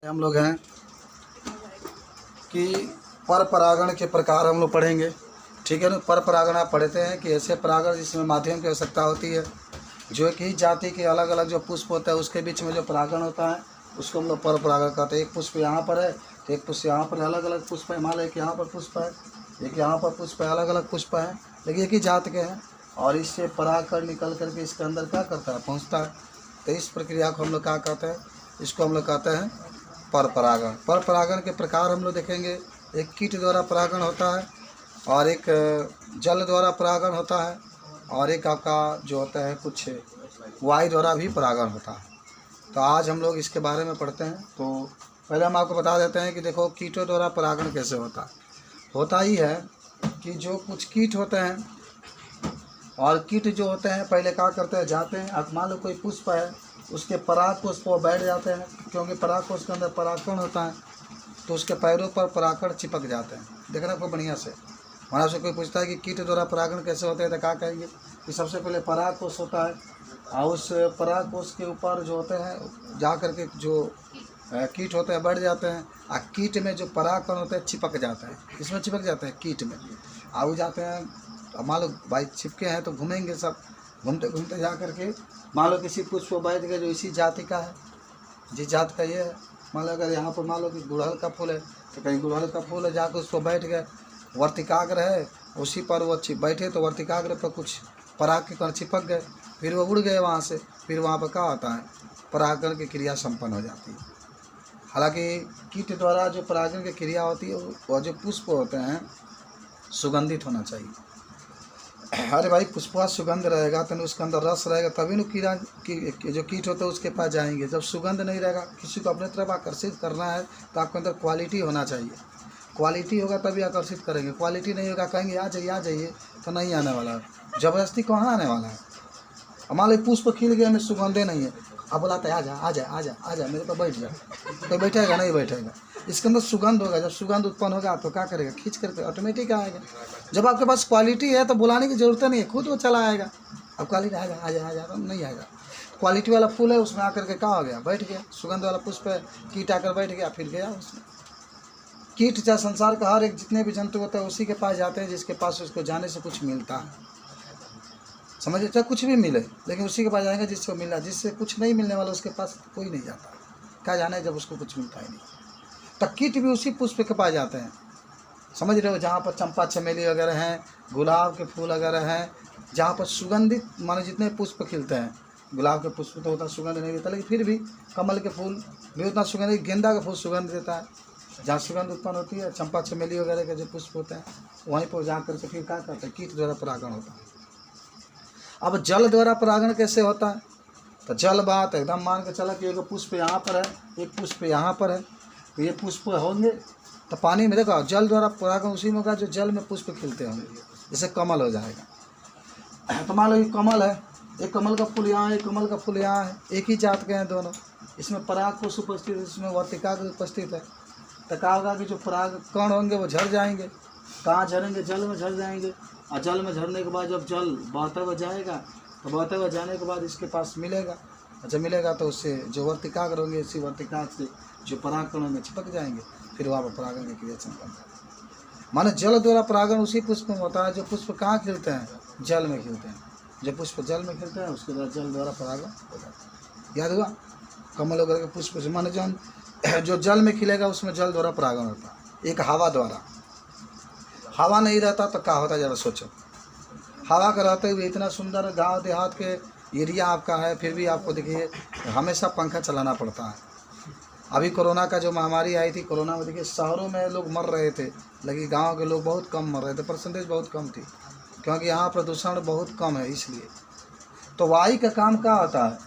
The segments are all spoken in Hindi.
हम लोग हैं कि पर परागण के प्रकार हम लोग पढ़ेंगे। ठीक है ना। पर परागण आप पढ़ते हैं कि ऐसे परागण जिसमें माध्यम की आवश्यकता होती है, जो एक ही जाति के अलग अलग जो पुष्प होता है उसके बीच में जो परागण होता है उसको हम लोग पर परागण कहते हैं। एक पुष्प यहाँ पर है तो एक पुष्प यहाँ पर, अलग अलग पुष्प है। मान लो एक यहाँ पर पुष्प है, एक यहाँ पर पुष्प है, अलग अलग पुष्प है लेकिन एक ही जात के हैं, और इससे परागकण निकल करके इसके अंदर क्या करता है, पहुँचता है। तो इस प्रक्रिया को हम लोग क्या कहते हैं, इसको हम लोग कहते हैं पर परागण। पर परागण के प्रकार हम लोग देखेंगे। एक कीट द्वारा परागण होता है, और एक जल द्वारा परागण होता है, और एक आपका जो होता है कुछ वायु द्वारा भी परागण होता है। तो आज हम लोग इसके बारे में पढ़ते हैं। तो पहले हम आपको बता देते हैं कि देखो कीटों द्वारा परागण कैसे होता है। होता ही है कि जो कुछ कीट होते हैं, और कीट जो होते हैं पहले क्या करते हैं, जाते हैं, अब मान लो कोई पुष्प है उसके पराग कोष पर बैठ जाते हैं, क्योंकि पराग कोष के अंदर परागकण होता है, तो उसके पैरों पर परागकण चिपक जाते हैं। देखना को बढ़िया से। वहाँ से कोई पूछता है कि कीट द्वारा परागण कैसे होते हैं, तो क्या कहेंगे कि सबसे पहले पराग कोष होता है, और उस पराग कोष के ऊपर जो होते हैं जा कर के जो कीट होते हैं बैठ जाते हैं, और कीट में जो परागकण होते हैं चिपक जाते हैं। इसमें चिपक जाते हैं कीट में, और जाते हैं। मान लो भाई चिपके हैं तो घूमेंगे सब, घूमते घूमते जा करके मान लो किसी पुष्प पर बैठ गए जो इसी जाति का है, जिस जात का ये है। मान लो अगर यहाँ पर मान लो कि गुड़हल का फूल है तो कहीं गुड़हल का फूल है, जाकर उस पर बैठ गए, वर्तिकाग्र है उसी पर वो बैठे तो वर्तिकाग्र पर कुछ पराग के कण चिपक गए, फिर वो उड़ गए वहाँ से, फिर वहाँ पर क्या होता है, परागण की क्रिया संपन्न हो जाती है। हालांकि कीट द्वारा जो परागण की क्रिया होती है वो जो पुष्प होते हैं सुगंधित होना चाहिए। अरे भाई पुष्पा सुगंध रहेगा तो उसके अंदर रस रहेगा, तभी न कीड़ा की जो कीट होता है उसके पास जाएंगे। जब सुगंध नहीं रहेगा, किसी को अपने तरफ आकर्षित करना है तो आपके अंदर क्वालिटी होना चाहिए। क्वालिटी होगा तभी आकर्षित करेंगे, क्वालिटी नहीं होगा कहेंगे आ जाइए तो नहीं आने वाला है। ज़बरदस्ती कहाँ आने वाला है। हमारे पुष्प खिल गए में सुगंधे नहीं है, अब बुलाते आ जा मेरे पर बैठ जा, कोई बैठेगा नहीं बैठेगा। इसके अंदर सुगंध होगा, जब सुगंध उत्पन्न होगा तो क्या करेगा, खींच करके ऑटोमेटिक आएगा। जब आपके पास क्वालिटी है तो बुलाने की ज़रूरत नहीं है, खुद वो चला आएगा। अब क्वालिटी आ जा तो नहीं आएगा। क्वालिटी वाला फूल है उसमें आकर के क्या हो गया, बैठ गया। सुगंध वाला पुष्प है, कीट आकर बैठ गया, फिर गया उसमें। कीट चाहे संसार का हर एक जितने भी जंतु होते हैं उसी के पास जाते हैं जिसके पास उसको जाने से कुछ मिलता है। समझिए, चाहे कुछ भी मिले लेकिन उसी के पास जाएंगे जिसको मिला। जिससे कुछ नहीं मिलने वाला उसके पास कोई नहीं जाता। क्या जाने जब उसको कुछ मिलता ही नहीं। तो कीट भी उसी पुष्प के पास जाते हैं। समझ रहे हो, जहाँ पर चंपा चमेली वगैरह हैं, गुलाब के फूल वगैरह हैं, जहाँ पर सुगंधित माने जितने पुष्प खिलते हैं। गुलाब के पुष्प तो उतना सुगंध नहीं देता, लेकिन फिर भी कमल के फूल भी उतना सुगंध, गेंदा का फूल सुगंध देता है। जहाँ सुगंध उत्पन्न होती है, चंपा चमेली वगैरह के जो पुष्प होते हैं वहीं पर जा करके फिर क्या करते हैं, कीट द्वारा परागण होता है। अब जल द्वारा परागण कैसे होता है, तो जल बात एकदम मान के चला कि एक पुष्प यहाँ पर है, एक पुष्प यहाँ पर है, तो ये पुष्प होंगे तो पानी में देखो जल द्वारा परागण उसी में होगा जो जल में पुष्प खिलते होंगे। जैसे कमल हो जाएगा, तो मान लो ये कमल है, एक कमल का फूल यहाँ है, एक कमल का फूल यहाँ है, एक ही जात के हैं दोनों। इसमें पराग कोष उपस्थित है, इसमें वर्तिकाग्र उपस्थित है। तो क्या होगा कि जो पराग कण होंगे वो झड़ जाएंगे। कहाँ झरेंगे, जल में झड़ जाएंगे। और जल में झड़ने के बाद जब जल बहता हुआ जाएगा तो बहते हुए जाने के बाद इसके पास मिलेगा। जब मिलेगा तो उससे जो वर्तिकाग्र होंगे इसी वर्तिकाग्र से जो परागकण होंगे चिपक जाएंगे, फिर वहाँ पर परागण की क्रिया संपन्न है। माने जल द्वारा परागण उसी पुष्प में होता है जो पुष्प कहाँ खिलते हैं, जल में खिलते हैं। जब पुष्प जल में खिलते हैं उसके बाद जल द्वारा परागण हो जाता है। याद हुआ, कमल वगैरह के पुष्प से माने जो जल में खिलेगा उसमें जल द्वारा परागण होता है। एक हवा द्वारा, हवा नहीं रहता तो क्या होता है जरा सोचो। हवा का रहते हुए इतना सुंदर गांव देहात के एरिया आपका है, फिर भी आपको देखिए हमेशा पंखा चलाना पड़ता है। अभी कोरोना का जो महामारी आई थी, कोरोना में देखिए शहरों में लोग मर रहे थे, लेकिन गांव के लोग बहुत कम मर रहे थे, परसेंटेज बहुत कम थी, क्योंकि यहाँ प्रदूषण बहुत कम है इसलिए। तो वायु का काम क्या होता है,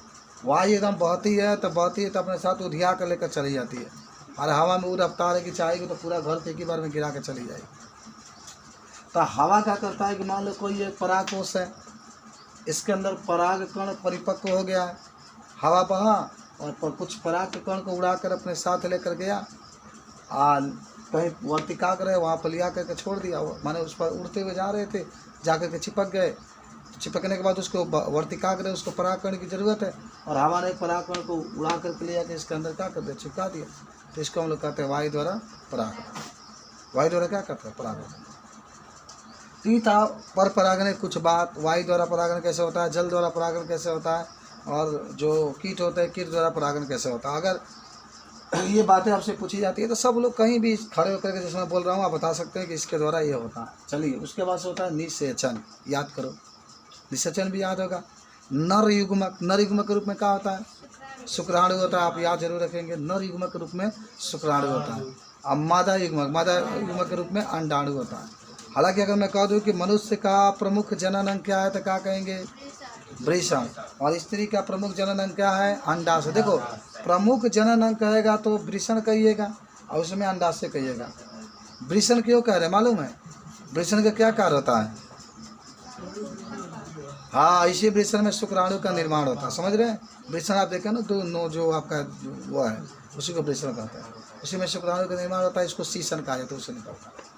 वायु एकदम बहती है तो अपने साथ उधिया कर लेकर चली जाती है। और हवा में वो रफ्तार है कि चाहेगी तो पूरा घर एक ही बार में गिरा कर चली जाएगी। तो हवा क्या करता है कि मान लो कोई एक पराग कोष है, इसके अंदर पराग कण परिपक्व हो गया है, हवा बहा और कुछ पराग के कण को उड़ाकर अपने साथ लेकर गया, कहीं वर्तिकाग्र है वहाँ पर लिया करके छोड़ दिया। माने उस पर उड़ते हुए जा रहे थे, जा करके चिपक गए। चिपकने के बाद उसको वर्तिकाग्र है, उसको परागकण की ज़रूरत है, और हवा ने परागकण को उड़ा करके ले जाकर इसके अंदर क्या कर दिया, चिपका दिया। तो इसको हम लोग कहते हैं वायु द्वारा परागण। वायु द्वारा क्या करते हैं? परागण। तो ये था पर परागण कुछ बात, वायु द्वारा परागण कैसे होता है, जल द्वारा परागण कैसे होता है, और जो कीट होते हैं कीट द्वारा परागण कैसे होता है। अगर ये बातें आपसे पूछी जाती है तो सब लोग कहीं भी खड़े होकर के जैसे मैं बोल रहा हूँ आप बता सकते हैं कि इसके द्वारा ये होता है। चलिए उसके बाद से होता है निषेचन, याद करो, निषेचन भी याद होगा। नर युग्मक, नर युग्मक के रूप में क्या होता है? शुक्राणु होता है, आप याद जरूर रखेंगे, नर युग्मक के रूप में शुक्राणु होता है। अब मादा युग्मक, मादा युग्मक के रूप में अंडाणु होता है। हालांकि अगर मैं कह दूँ कि मनुष्य का प्रमुख जनन अंग क्या है तो क्या कहेंगे? वृषण। और स्त्री का प्रमुख जनन अंग क्या है? अंडाशय। देखो प्रमुख जनन अंग कहेगा तो वृषण कहिएगा और उसमें अंडाशय कहिएगा। वृषण क्यों कह रहे हैं मालूम है? वृषण का क्या कार्य होता है? हाँ, इसी वृषण में शुक्राणु का निर्माण होता है, समझ रहे हैं? वृषण आप देखें ना, तो नो जो आपका वो है उसी को वृषण कहते हैं। उसी में शुक्राणु का निर्माण होता है, इसको शीशन कहा जाता है, उससे निकलता है।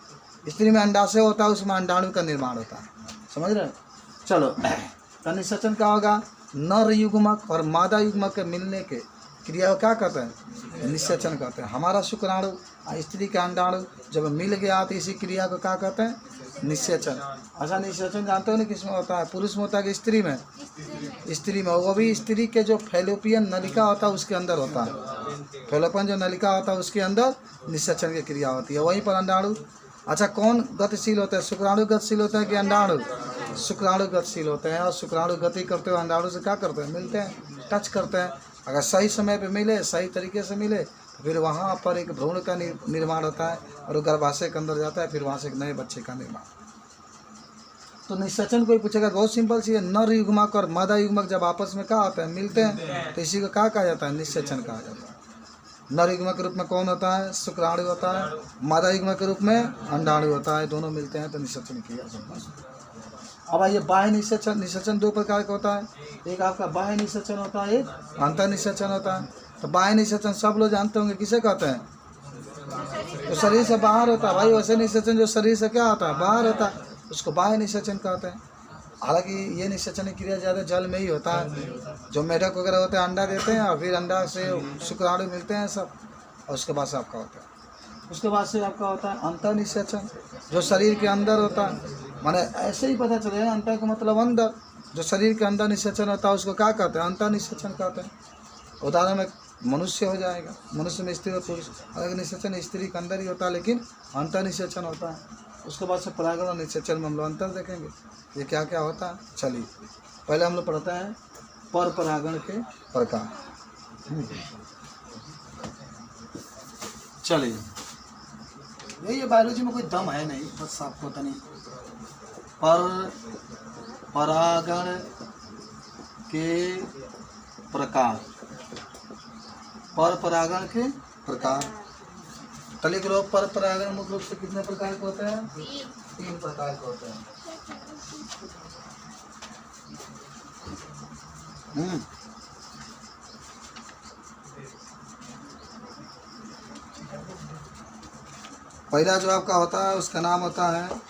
स्त्री में अंडाशय होता है, उसमें अंडाणु का निर्माण होता है, समझ रहे हैं? चलो, तो निषेचन क्या होगा? नर युग्मक और मादा युग्मक के मिलने के क्रिया को क्या कहते हैं? निषेचन कहते हैं। हमारा शुक्राणु स्त्री का अंडाणु जब मिल गया तो इसी क्रिया को क्या कहते हैं? निषेचन। अच्छा, निषेचन जानते हो ना किस में होता है? पुरुष में होता है कि स्त्री में? स्त्री में। वो भी स्त्री के जो फैलोपियन नलिका होता है उसके अंदर होता है। फैलोपियन जो नलिका होता है उसके अंदर निषेचन की क्रिया होती है, वहीं पर अंडाणु। अच्छा, कौन गतिशील होता है? शुक्राणु गतिशील होता है कि अंडाणु? शुक्राणु गतिशील होते हैं। और शुक्राणु गति करते हुए अंडाणु से क्या करते हैं? मिलते हैं, टच करते हैं। अगर सही समय पे मिले, सही तरीके से मिले, तो फिर वहाँ पर एक भ्रूण का निर्माण होता है और वो गर्भाशय के अंदर जाता है, फिर वहाँ से एक नए बच्चे का निर्माण। तो निषेचन कोई पूछेगा, बहुत सिंपल सी है। नर युग्मक और मादा युग्मक जब आपस में क्या होता है? मिलते हैं, तो इसी को क्या कहा जाता है? निषेचन कहा जाता है। नर युग्मक के रूप में कौन होता है? शुक्राणु होता है। मादा युग्मक के रूप में अंडाणु होता है। दोनों मिलते हैं तो निषेचन किया जाता है। अब आइए बाह्य निषेचन। निषेचन दो प्रकार का होता है, एक आपका बाह्य निषेचन होता है, एक अंतर निषेचन होता है। तो बाह्य निषेचन सब लोग जानते होंगे, किसे कहते हैं? तो शरीर से बाहर होता है भाई। वैसे निषेचन जो शरीर से क्या होता है? बाहर होता है, उसको बाह्य निषेचन कहते हैं। हालांकि ये निषेचन की क्रिया ज़्यादा जल में ही होता है। जो मेढक वगैरह होते हैं अंडा देते हैं और फिर अंडा से शुक्राणु मिलते हैं सब, और उसके बाद से आपका होता है। उसके बाद से आपका होता है अंतर निषेचन, जो शरीर के अंदर होता है। माने ऐसे ही पता चलेगा, अंतर का मतलब अंदर। जो शरीर के अंदर निषेचन होता है उसको क्या कहते हैं? अंतर निषेचन कहते हैं। उदाहरण में मनुष्य हो जाएगा, मनुष्य में स्त्री और पुरुष। अलग निषेचन स्त्री के अंदर ही होता है, लेकिन अंतर निषेचन होता है। उसके बाद से परागण और निषेचन में हम लोग अंतर देखेंगे, ये क्या क्या होता है। चलिए पहले हम लोग पढ़ते हैं पर परागण के प्रकार। चलिए, ये बायोलॉजी में कोई दम है नहीं, बस आपको पता नहीं। पर परागण के प्रकार, पर परागण के प्रकार। तले के लोग पर परागण मुख्य रूप से कितने प्रकार के होते हैं? 3 प्रकार के होते हैं। पहला जो आपका होता है उसका नाम होता है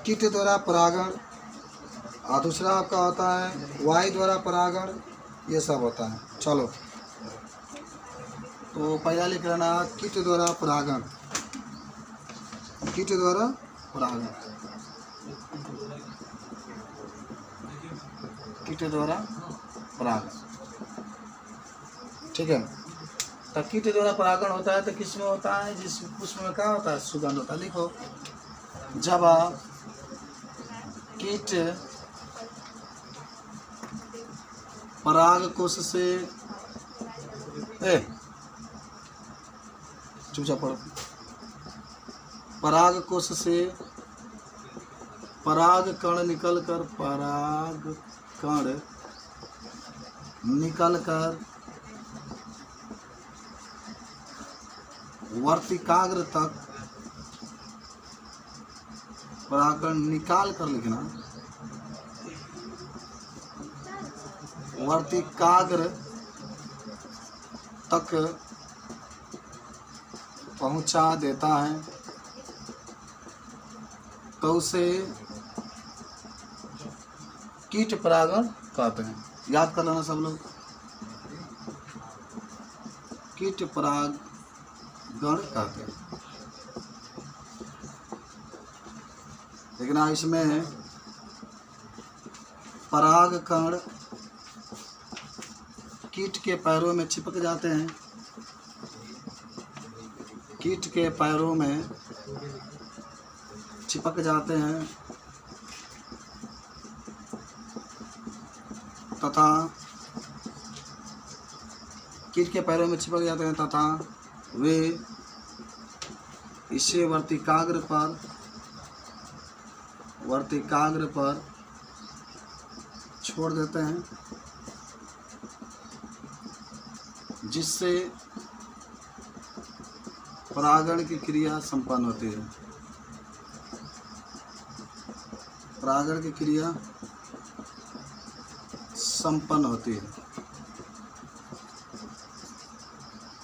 कीट द्वारा परागण, और दूसरा आपका होता है वायु द्वारा परागण, ये सब होता है। चलो, तो पहला लिख लेना कीट द्वारा परागण। कीट द्वारा परागण, कीट द्वारा परागण, ठीक है। तो कीट द्वारा परागण होता है तो किस में होता है? जिस पुष्प में क्या होता है? सुगंध होता है। लिखो, जब कीट पराग कोश से चुपचाप पढ़ो। पराग कोश से पराग कण निकलकर, पराग कण निकलकर वर्तिकाग्र तक, परागकण निकाल कर लिखना, वर्तिकाग्र तक पहुंचा देता है, तो उसे कीट परागण कहते हैं। याद कर लेना सब लोग, कीट परागण कहते हैं। लेकिन इसमें परागकण कीट के पैरों में चिपक जाते हैं, कीट के पैरों में चिपक जाते हैं तथा कीट के पैरों में चिपक जाते हैं तथा वे इसे वर्तिकाग्र पर छोड़ देते हैं, जिससे परागण की क्रिया संपन्न होती है। परागण की क्रिया संपन्न होती है।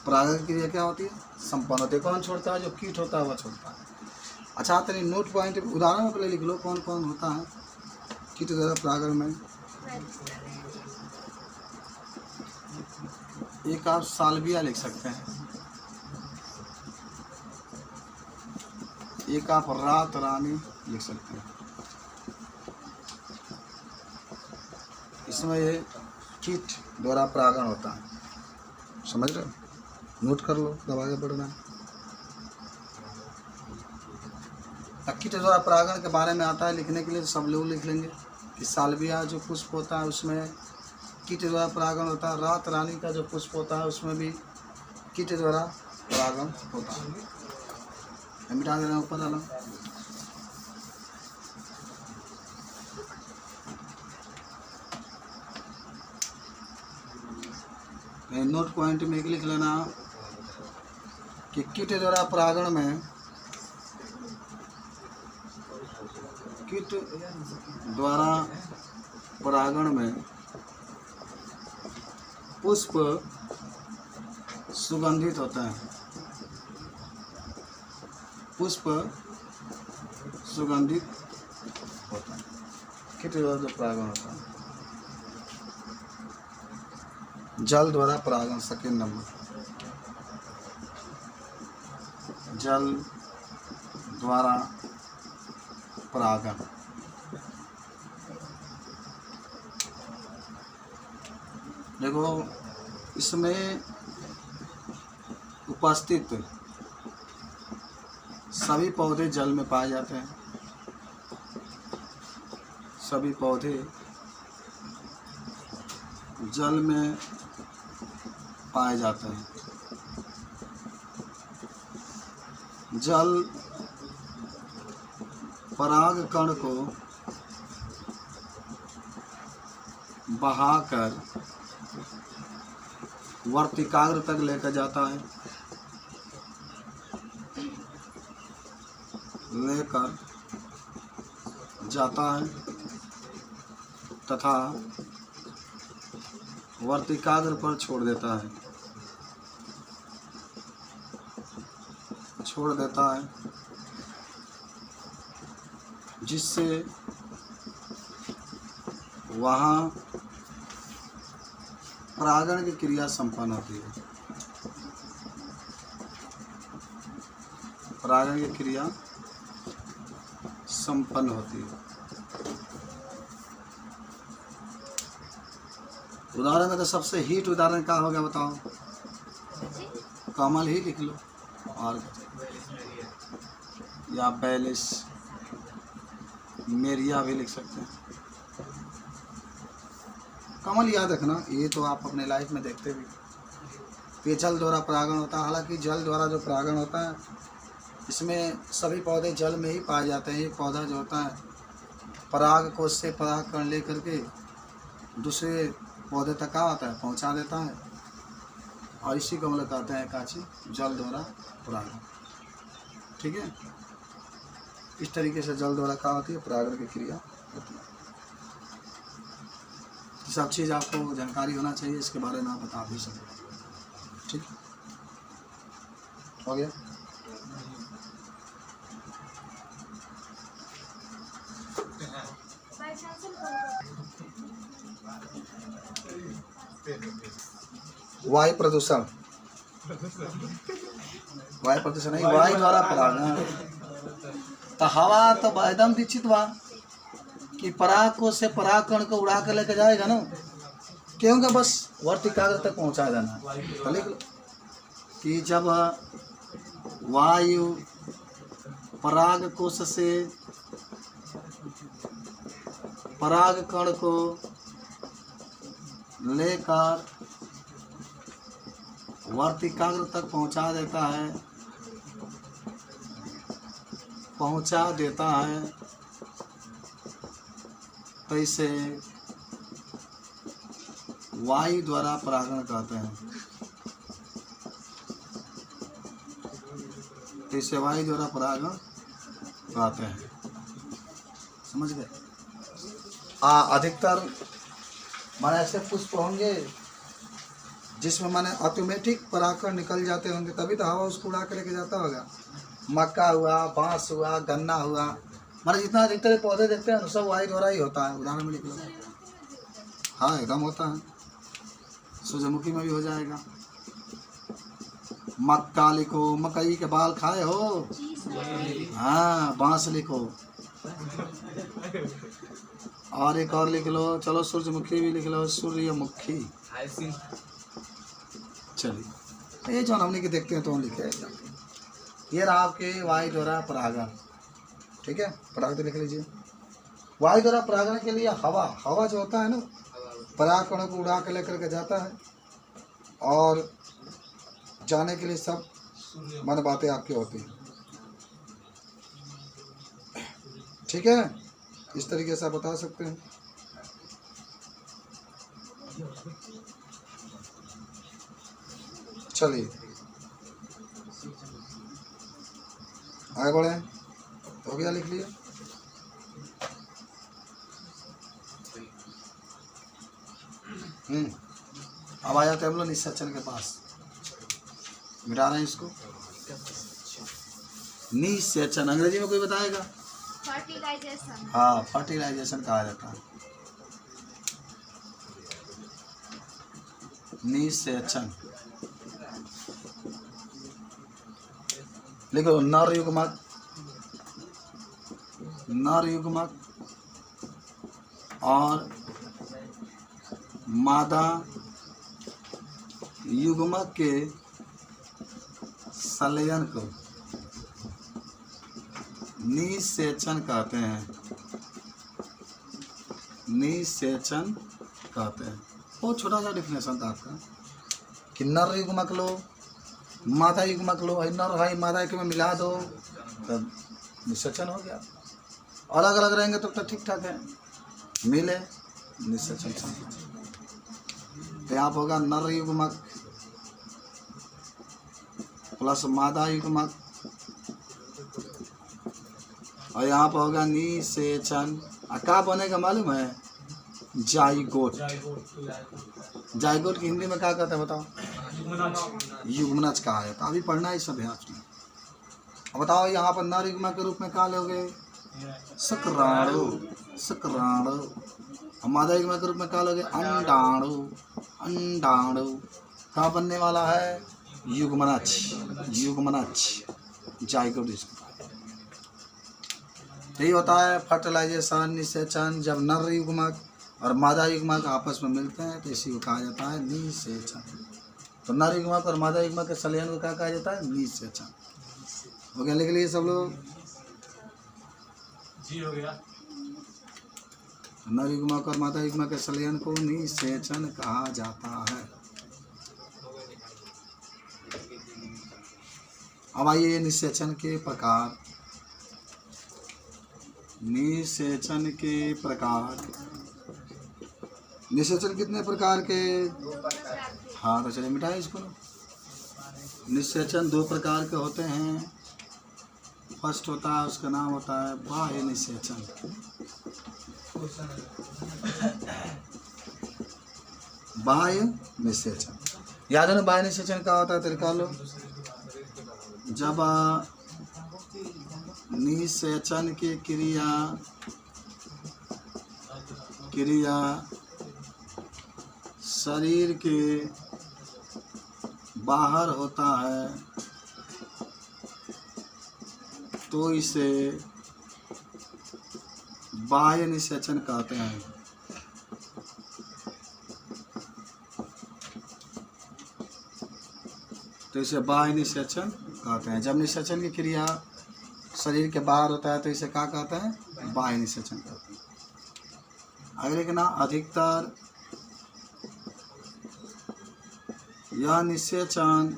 परागण की क्रिया क्या होती है? संपन्न होती है। कौन छोड़ता है? जो कीट होता है वह छोड़ता है। अच्छा, तो नोट पॉइंट उदाहरणों के लिए लिख लो कौन कौन होता है कीट द्वारा परागण में। एक आप सालविया लिख सकते हैं, एक आप रात रानी लिख सकते हैं। इसमें ये कीट द्वारा परागण होता है, समझ रहे हो? नोट कर लो, तब आगे बढ़ना। कीट द्वारा परागण के बारे में आता है लिखने के लिए तो सब लोग लिख लेंगे कि सालविया जो पुष्प होता है उसमें कीट द्वारा परागण होता है। रात रानी का जो पुष्प होता है उसमें भी कीट द्वारा परागण होता है। मिटा दे रहा हूँ ऊपर डालो। नोट पॉइंट में एक लिख लेना कि कीट द्वारा परागण में कीट द्वारा परागण में पुष्प सुगंधित होता है। पुष्प सुगंधित होता है। कीट द्वारा जो परागण होता है। जल द्वारा परागण, सेकेंड नंबर, जल द्वारा परागण। देखो इसमें उपस्थित सभी पौधे जल में पाए जाते हैं। सभी पौधे जल में पाए जाते हैं। जल पराग कण को बहाकर वर्तिकाग्र तक लेकर जाता है, तथा वर्तिकाग्र पर छोड़ देता है, जिससे वहाँ परागण की क्रिया संपन्न होती है। परागण की क्रिया संपन्न होती है। उदाहरण में तो सबसे हिट उदाहरण क्या होगा बताओ? कमल ही लिख लो, और या बैलिस, मेरिया भी लिख सकते हैं। कमल याद रखना, ये तो आप अपने लाइफ में देखते भी। ये जल द्वारा परागण होता है। हालांकि जल द्वारा जो परागण होता है इसमें सभी पौधे जल में ही पाए जाते हैं। एक पौधा जो होता है पराग कोश से परागकण लेकर के दूसरे पौधे तक क्या होता है पहुंचा देता है, और इसी को हम लोग कहते हैं काची जल द्वारा परागण। ठीक है, इस तरीके से जल द्वारा क्या होती है परागण की क्रिया होती है। सब चीज़ आपको जानकारी होना चाहिए, इसके बारे में आप बता भी सकते। ठीक हो गया? वायु प्रदूषण। वायु प्रदूषण नहीं, वायु द्वारा परागण। तो हवा तो एकदम निश्चित बा कि पराग को से परागकण को उड़ा कर लेके जाएगा ना, क्योंकि बस वर्तिकाग्र तक पहुंचा देना। तो लिख लो कि जब वायु पराग कोश से पराग कण को लेकर वर्तिकाग्र तक पहुंचा देता है, तो इसे वायु द्वारा परागण कहते हैं। तो इसे वायु द्वारा परागण कहते हैं। समझ गए? अधिकतर माने ऐसे पुष्प होंगे जिसमें माने ऑटोमेटिक परागकण निकल जाते होंगे, तभी तो हवा उसको उड़ा के लेके जाता होगा। मक्का हुआ, बांस हुआ, गन्ना हुआ, माने जितना अधिकतर पौधे देखते हैं सब वायु द्वारा ही होता है। उदाहरण में लिख लो। हाँ एकदम होता है, सूरजमुखी में भी हो जाएगा। मक्का लिखो, मकई के बाल खाए हो। हाँ, बांस लिखो। और एक और लिख लो, चलो सूरजमुखी भी लिख लो, सूर्यमुखी। चलिए, ये जो हमने के देखते हैं तो हम लिखे ये रहा आपके वायु द्वारा परागण। ठीक है, परागण लिख लीजिए। वायु द्वारा परागण के लिए हवा जो होता है ना, परागकणों को उड़ा के लेकर के जाता है, और जाने के लिए सब मन बातें आपकी होती हैं। ठीक है, इस तरीके से आप बता सकते हैं। चलिए आगे बढ़े। हो गया, लिख लिया। अब आ जाते हैं हम लोग निश्चन के पास। मिटा रहे हैं इसको। निश्चन अंग्रेजी में कोई बताएगा? फर्टिलाइजेशन। हाँ, फर्टिलाइजेशन कहा जाता है। निषेचन लिखो। नर युग्मक और मादा युग्मक के संलयन को निषेचन कहते हैं। निषेचन कहते हैं। बहुत छोटा सा डिफिनेशन था आपका कि नर युग्मक लो, मादा युग्मक लो, नर भाई मादा के में मिला दो तब निषेचन हो गया। अलग अलग रहेंगे तो ठीक ठाक है, मिले निषेचन। तो यहाँ पर होगा नर युग्मक प्लस मादा युग्मक, और यहाँ पर होगा निषेचन। क्या बनेगा मालूम है? जाइगोट। जाइगोट की हिंदी में क्या कहते हैं बताओ? युग्मनज कहा है। तो अभी पढ़ना है इस अभ्यास में। अब बताओ यहाँ पर नर युग्मक के रूप में क्या लोगे? शुक्राणु। और मादा युग्मक के रूप में क्या लोगे? अंडाणु। कहाँ बनने वाला है? युग्मनज। जाइगोट इसको यही होता है फर्टिलाइजेशन, निषेचन। जब नर युग्मक और मादा युग्मक आपस में मिलते हैं तो इसी को कहा जाता है निषेचन। तो नर युग्मक और मादा युग्मक के संलयन को क्या कहा जाता है? निषेचन। हो गया, लिख लिए सब लोग? जी हो गया। नर युग्मक और मादा युग्मक के संलयन को निषेचन कहा जाता है। अब आइए निषेचन के प्रकार। निषेचन के प्रकार। निषेचन कितने प्रकार के? हाँ, तो चलिए मिटाए इसको। निषेचन 2 प्रकार के होते हैं। फर्स्ट होता है, उसका नाम होता है बाह्य निषेचन। बाह्य निषेचन याद है ना? बाह्य निषेचन क्या होता है? तरीका लो। जब निषेचन की क्रिया शरीर के बाहर होता है तो इसे बाह्य निषेचन कहते हैं। तो इसे बाह्य निषेचन कहते हैं। जब निषेचन की क्रिया शरीर के बाहर होता है तो इसे क्या कहते हैं? बाह्य निषेचन कहते हैं। अगले के नाम अधिकतर यह निषेचन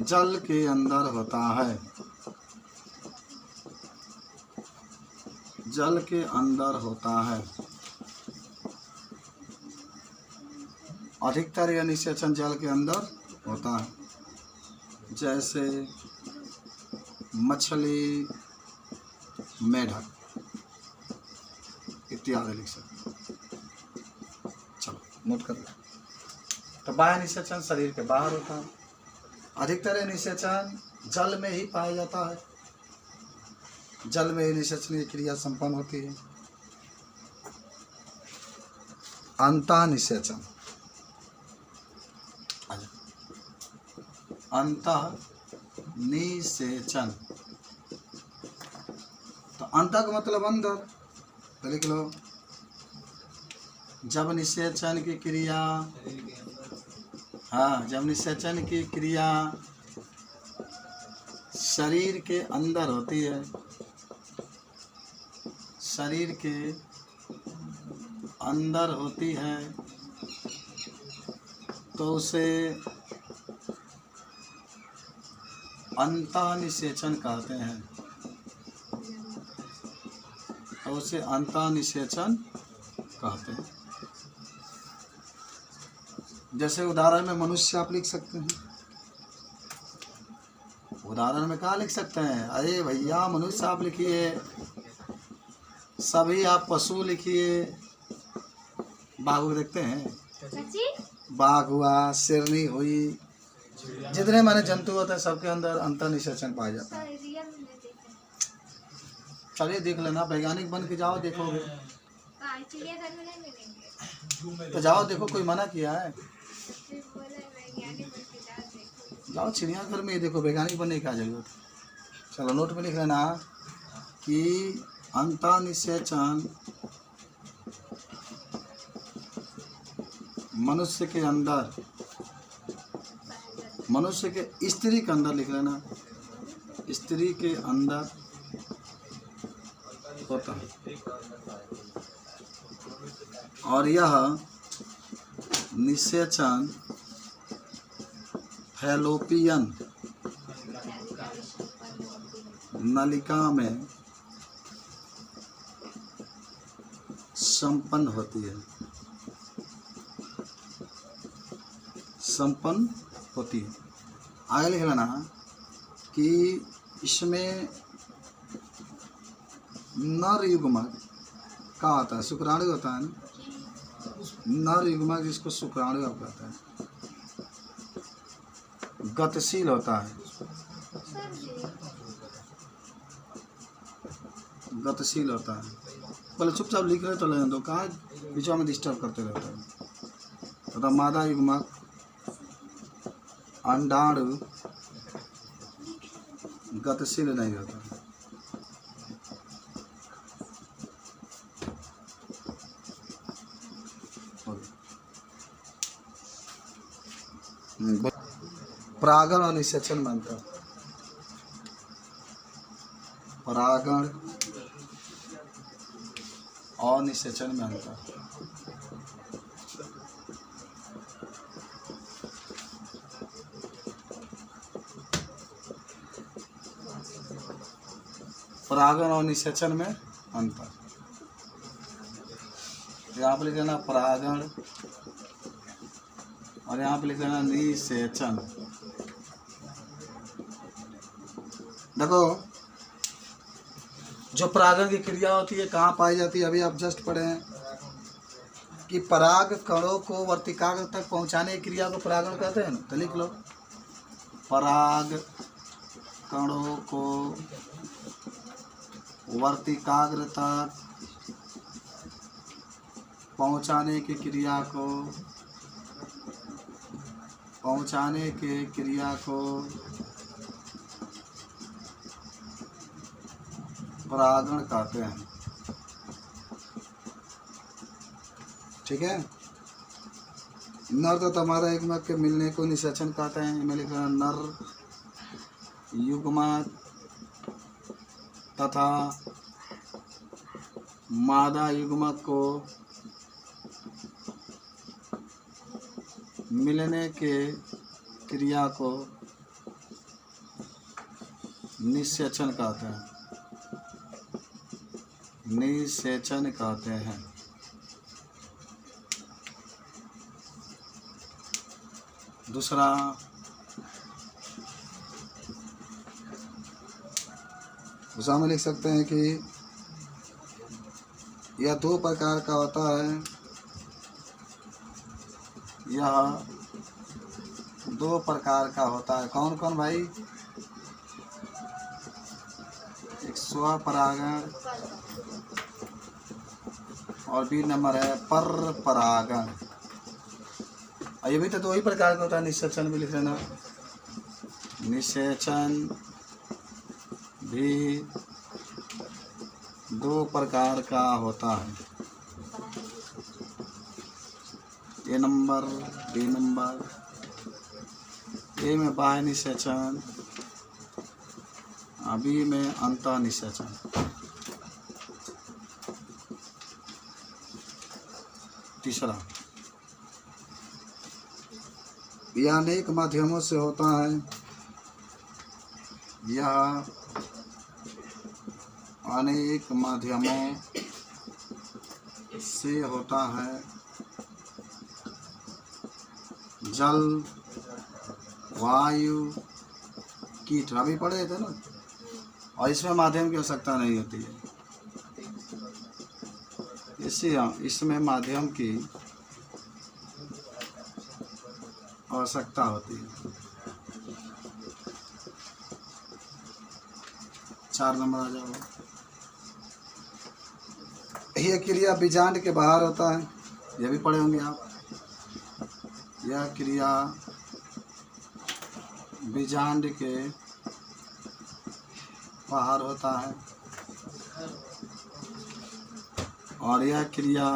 जल के अंदर होता है। जल के अंदर होता है। अधिकतर यह निषेचन जल के अंदर होता है, जैसे मछली, मेढक इत्यादि लिख सकते हैं। चलो नोट कर लो। तो बाह्य निषेचन शरीर के बाहर होता है। अधिकतर यह निषेचन जल में ही पाया जाता है। जल में ही निषेचन की क्रिया संपन्न होती है। अंतः निषेचन, अंतः निषेचन। तो अंतः का मतलब अंदर, तो लिख लो। जब निषेचन की क्रिया, हाँ, जब निषेचन की क्रिया शरीर के अंदर होती है, शरीर के अंदर होती है, तो उसे अंतः निषेचन कहते हैं। तो उसे अंतः निषेचन कहते हैं। जैसे उदाहरण में मनुष्य आप लिख सकते हैं। उदाहरण में कहाँ लिख सकते हैं? अरे भैया मनुष्य आप लिखिए, सभी आप पशु लिखिए। बाघ देखते हैं, बाघ हुआ, शेरनी हुई, जितने माने जंतु होते हैं सबके अंदर अंतः निषेचन पाया जाता है। चलिए देख लेना, वैज्ञानिक बन के जाओ, देखोगे तो जाओ देखो, कोई मना किया है? जाओ चिड़ियाघर में ही देखो, वैज्ञानिक बनने की क्या जरूरत है। चलो नोट में लिख लेना कि अंतः निषेचन मनुष्य के अंदर, मनुष्य के स्त्री के अंदर लिख लेना, स्त्री के अंदर होता है। और यह निषेचन फैलोपियन नलिका में संपन्न होती है, संपन्न होती है। आगे लिख लेना कि इसमें नर युग्मक क्या होता है? शुक्राणु होता है ना, नर युग्मक जिसको शुक्राणु आप कहते हैं, गतिशील होता है, गतिशील होता है। पहले चुपचाप लिख रहे तो लेने दो, कहाँ बीचों में डिस्टर्ब करते रहते हैं। तो मादा युग्मक अंडाणु गतिशील नहीं होता। परागण और निषेचन में अंतर। परागण और निषेचन में अंतर। परागण और निषेचन में अंतर। यहाँ पर लिख लेना परागण और यहाँ पे लिख लेना निषेचन। देखो जो परागण की क्रिया होती है कहाँ पाई जाती है? अभी आप जस्ट पढ़े हैं कि पराग कणों को वर्तिकाग्र तक पहुँचाने की क्रिया को परागण कहते हैं ना। तो लिख लो, पराग कणों को वर्तिकाग्र तक पहुँचाने की क्रिया को पहुँचाने के क्रिया को परागण कहते हैं। ठीक है। नर तो हमारा युग्मक के मिलने को निषेचन कहते हैं। इनमें लिख रहा नर युग्मक तथा मादा युग्मक को मिलने के क्रिया को निषेचन कहते हैं। निषेचन कहते हैं। दूसरा, दूसरा में लिख सकते हैं कि यह दो प्रकार का होता है। यह दो प्रकार का होता है। कौन कौन भाई? एक स्वपरागण और बी नंबर है पर परागण। ये भी तो दो ही प्रकार का होता है। निषेचन भी लिख लेना। निषेचन भी दो प्रकार का होता है। ए नंबर, बी नंबर। ए में बाह्य निषेचन, बी में अंतः निषेचन। तीसरा, यह अनेक माध्यमों से होता है। यह अनेक माध्यमों से होता है। जल, वायु, कीट अभी पढ़े थे ना। और इसमें माध्यम की आवश्यकता नहीं होती है। इसमें माध्यम की आवश्यकता होती है। 4 नंबर आ जाओ। यह क्रिया बीजांड के बाहर होता है। यह भी पढ़े होंगे आप। यह क्रिया बीजांड के बाहर होता है और यह क्रिया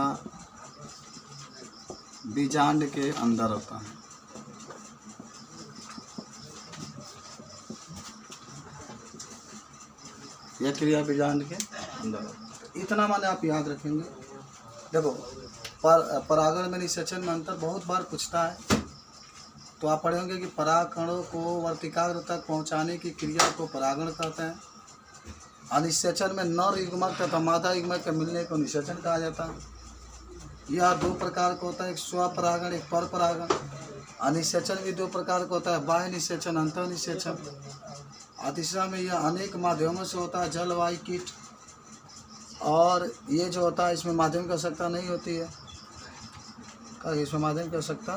बीजांड के अंदर होता है। यह क्रिया बीजांड के अंदर। इतना माने आप याद रखेंगे। देखो, परागण में निषेचन में अंतर बहुत बार पूछता है। तो आप पढ़े होंगे कि परागकणों को वर्तिकाग्र तक पहुंचाने की क्रिया को परागण कहते हैं। अनिषेचन में नर युग्मक तथा मादा युग्मक के मिलने को निषेचन कहा जाता है। यह दो प्रकार का होता है। एक स्वपरागण, एक पर परागण। अनिषेचन भी दो प्रकार का होता है। बाह्य निषेचन, अंतः निषेचन। और तीसरा में यह अनेक माध्यमों से होता है। जल, वायु, कीट। और ये जो होता है इसमें माध्यम की आवश्यकता नहीं होती है। इसमें माध्यम की आवश्यकता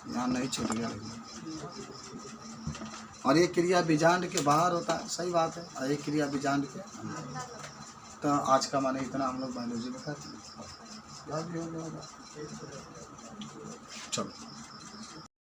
यहाँ नहीं, छूट गया। और ये क्रिया बीजांड के बाहर होता है। सही बात है। और ये क्रिया बीजांड के अंदर। तो आज का माने इतना हम लोग बायोलॉजी में करते हैं। चलो।